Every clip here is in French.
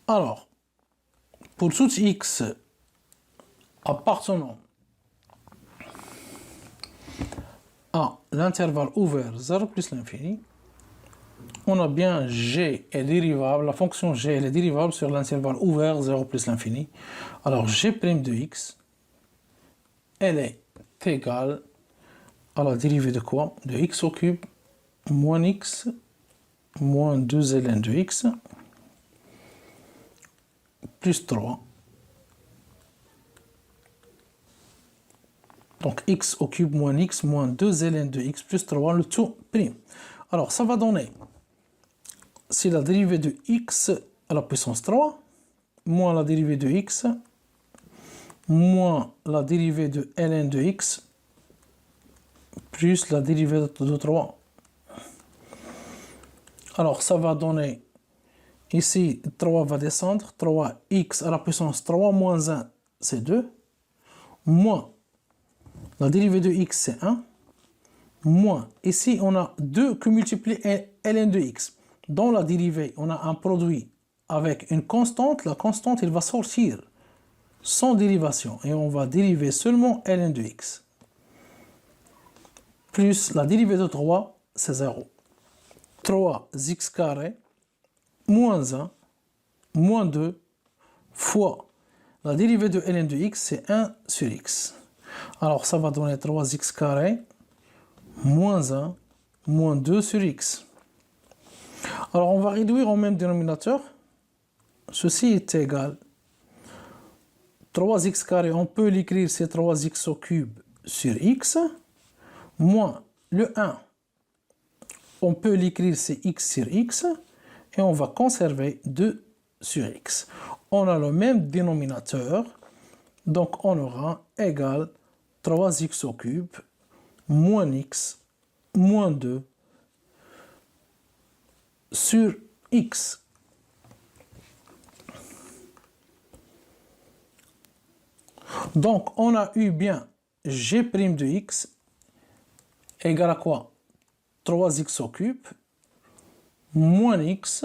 Alors, pour tout x appartenant à l'intervalle ouvert 0 plus l'infini, on a bien g est dérivable, la fonction g elle est dérivable sur l'intervalle ouvert 0 plus l'infini. Alors g' de x, elle est égale à la dérivée de quoi? De x au cube moins x moins 2 ln de x plus 3. Donc x au cube moins x moins 2 ln de x plus 3, le tout prime. Alors ça va donner, c'est la dérivée de x à la puissance 3, moins la dérivée de x, moins la dérivée de ln de x, plus la dérivée de 3. Alors ça va donner, ici 3 va descendre, 3x à la puissance 3 moins 1, c'est 2, moins la dérivée de x, c'est 1, moins, ici on a 2 que multiplie ln de x. Dans la dérivée, on a un produit avec une constante, la constante, il va sortir sans dérivation, et on va dériver seulement ln de x. Plus la dérivée de 3, c'est 0. 3x carré, moins 1, moins 2, fois la dérivée de ln de x, c'est 1 sur x. Alors ça va donner 3x carré, moins 1, moins 2 sur x. Alors on va réduire au même dénominateur. Ceci est égal. 3x carré, on peut l'écrire, c'est 3x au cube sur x, moins le 1, on peut l'écrire, c'est x sur x, et on va conserver 2 sur x. On a le même dénominateur, donc on aura égal 3x au cube, moins x, moins 2 sur x. Donc, on a eu bien g' de x égale à quoi? 3x au cube, moins x,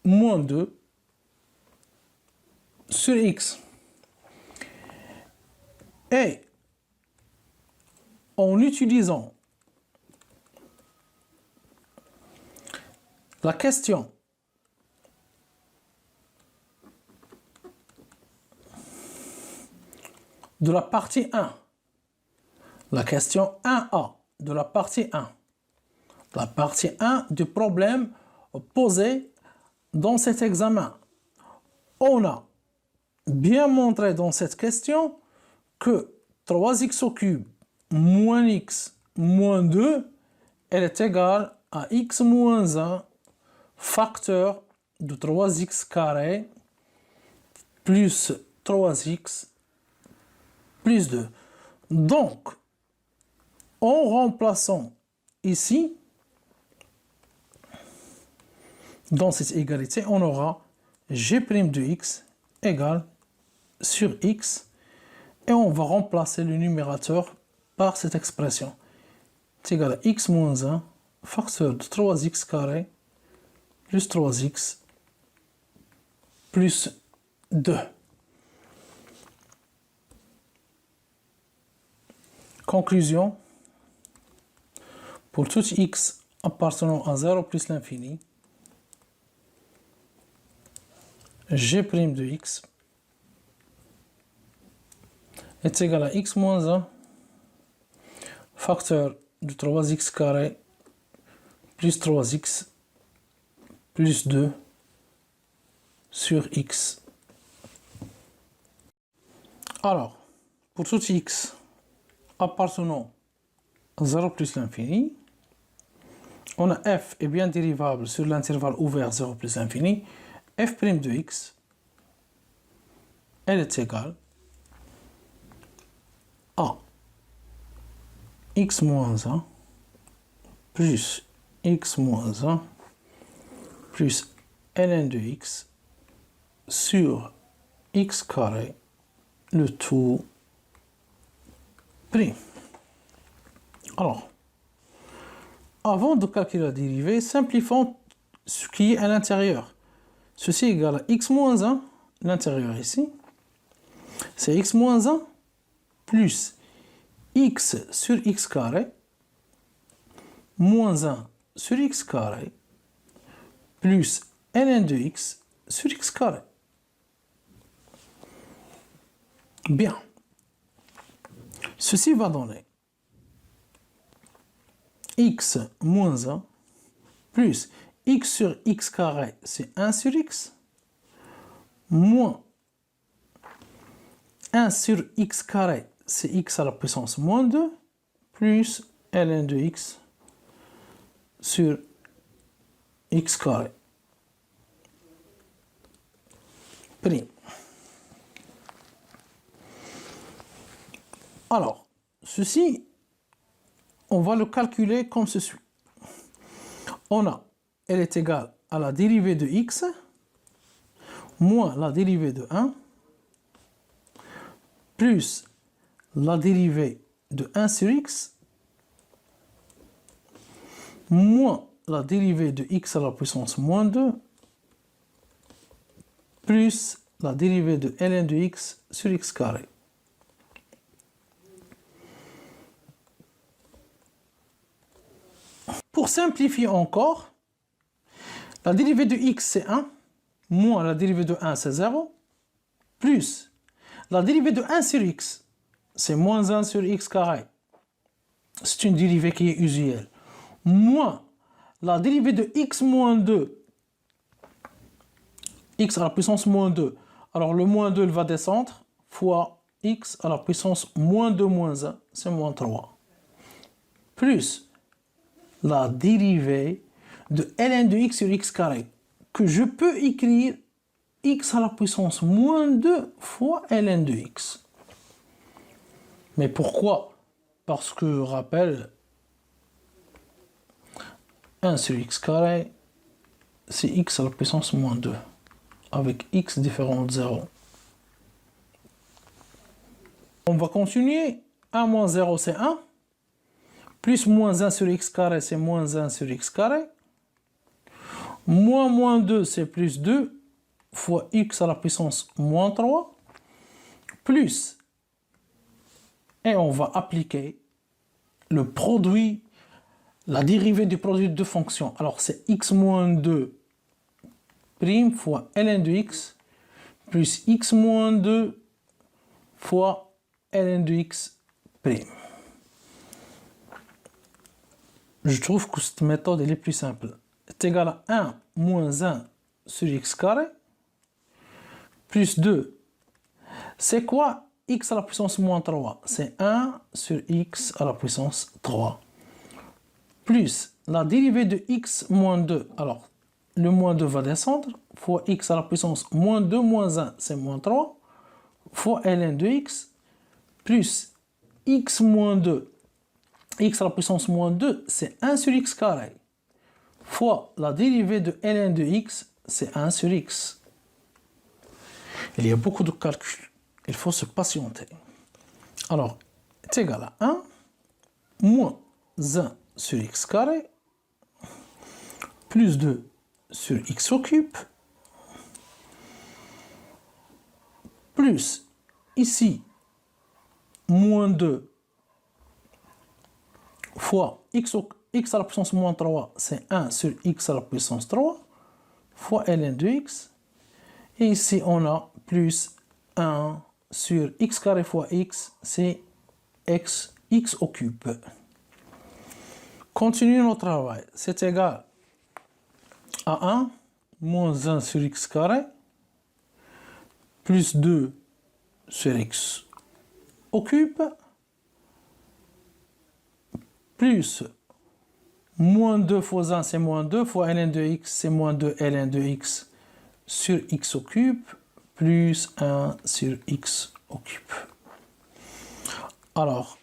moins 2 sur x. Et en utilisant la question de la partie 1, la question 1A de la partie 1, la partie 1 du problème posé dans cet examen, on a bien montré dans cette question que 3x au cube moins x moins 2, elle est égale à x moins 1 facteur de 3x carré plus 3x plus 2. Donc, en remplaçant ici, dans cette égalité, on aura g' de x égale sur x, et on va remplacer le numérateur par cette expression. C'est égal à x moins 1 facteur de 3x carré plus 3x plus 2. Conclusion, pour tout x appartenant à 0 plus l'infini, g' de x est égal à x moins 1 facteur de 3x carré plus 3x plus 2 sur x. Alors, pour tout x appartenant à 0 plus l'infini, on a f est bien dérivable sur l'intervalle ouvert 0 plus l'infini, f' de x, elle est égale à x moins 1 plus x moins 1 plus ln de x sur x carré, le tout pris. Alors, avant de calculer la dérivée, simplifions ce qui est à l'intérieur. Ceci est égal à x moins 1, l'intérieur ici, c'est x moins 1 plus x sur x carré moins 1 sur x carré plus ln de x sur x carré. Bien. Ceci va donner x moins 1 plus x sur x carré, c'est 1 sur x, moins 1 sur x carré, c'est x à la puissance moins 2, plus ln de x sur x carré. Pris. Alors, ceci, on va le calculer comme ceci. On a, elle est égale à la dérivée de x moins la dérivée de 1 plus la dérivée de 1 sur x moins la dérivée de x à la puissance moins 2 plus la dérivée de ln de x sur x carré. Pour simplifier encore, la dérivée de x c'est 1, moins la dérivée de 1 c'est 0, plus la dérivée de 1 sur x c'est moins 1 sur x carré. C'est une dérivée qui est usuelle. Moins la dérivée de x moins 2, x à la puissance moins 2. Alors le moins 2 il va descendre, fois x à la puissance moins 2 moins 1, c'est moins 3. Plus la dérivée de ln de x sur x carré, que je peux écrire x à la puissance moins 2 fois ln de x. Mais pourquoi? Parce que, rappel, 1 sur x carré, c'est x à la puissance moins 2, avec x différent de 0. On va continuer. 1 moins 0, c'est 1. Plus moins 1 sur x carré, c'est moins 1 sur x carré. Moins 2, c'est plus 2, fois x à la puissance moins 3, plus, et on va appliquer le produit, la dérivée du produit de deux fonctions. Alors c'est x moins 2 prime fois ln de x, plus x moins 2 fois ln de x prime. Je trouve que cette méthode elle est plus simple. C'est égal à 1 moins 1 sur x carré, plus 2. C'est quoi x à la puissance moins 3? C'est 1 sur x à la puissance 3. Plus la dérivée de x moins 2. Alors, le moins 2 va descendre, fois x à la puissance moins 2 moins 1, c'est moins 3, fois ln de x, plus x moins 2. X à la puissance moins 2, c'est 1 sur x carré, fois la dérivée de ln de x, c'est 1 sur x. Il y a beaucoup de calculs. Il faut se patienter. Alors, c'est égal à 1 moins 1 sur x carré plus 2 sur x au cube plus ici moins 2 fois x à la puissance moins 3, c'est 1 sur x à la puissance 3 fois ln de x. Et ici, on a plus 1 sur x carré fois x, c'est x au cube. Continuons notre travail. C'est égal à 1 moins 1 sur x carré plus 2 sur x au cube plus moins 2 fois 1, c'est moins 2 fois ln de x, c'est moins 2 ln de x sur x au cube plus 1 sur x au cube. Alors,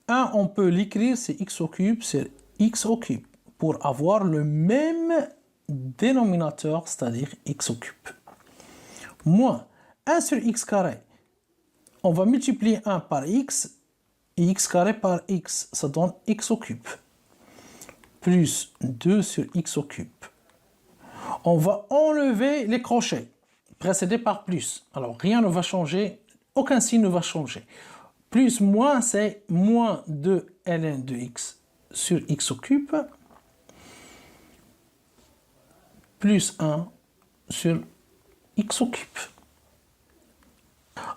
1, on peut l'écrire, c'est x au cube, c'est x au cube, pour avoir le même dénominateur, c'est-à-dire x au cube. Moins 1 sur x carré, on va multiplier 1 par x, et x carré par x, ça donne x au cube. Plus 2 sur x au cube. On va enlever les crochets, précédés par plus. Alors, rien ne va changer, aucun signe ne va changer. Plus, moins, c'est moins 2 ln de x sur x au cube, plus 1 sur x au cube.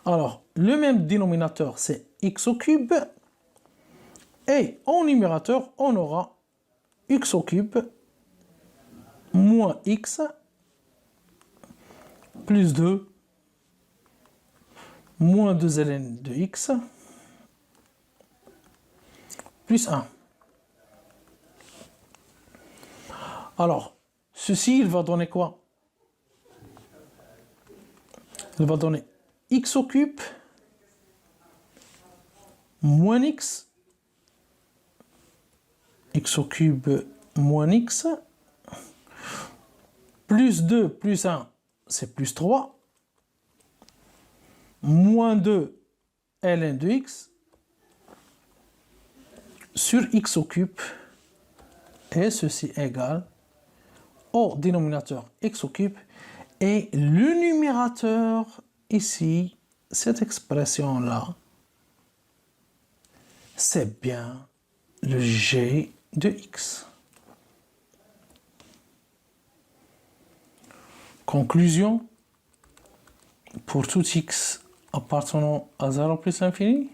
Alors, le même dénominateur, c'est x au cube, et en numérateur, on aura x au cube moins x plus 2 moins 2 ln de x plus 1. Alors, ceci, il va donner quoi? Il va donner x au cube moins x au cube moins x, plus 2 plus 1, c'est plus 3, moins 2 ln de x sur x au cube, et ceci égale au dénominateur x au cube, et le numérateur ici, cette expression-là, c'est bien le g de x. Conclusion, pour tout x appartenant à 0 plus l'infini,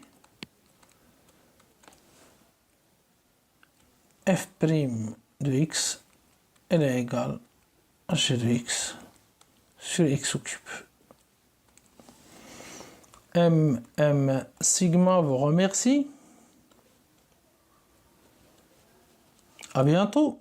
f' de x, elle est égale à g de x sur x au cube. M sigma vous remercie. À bientôt.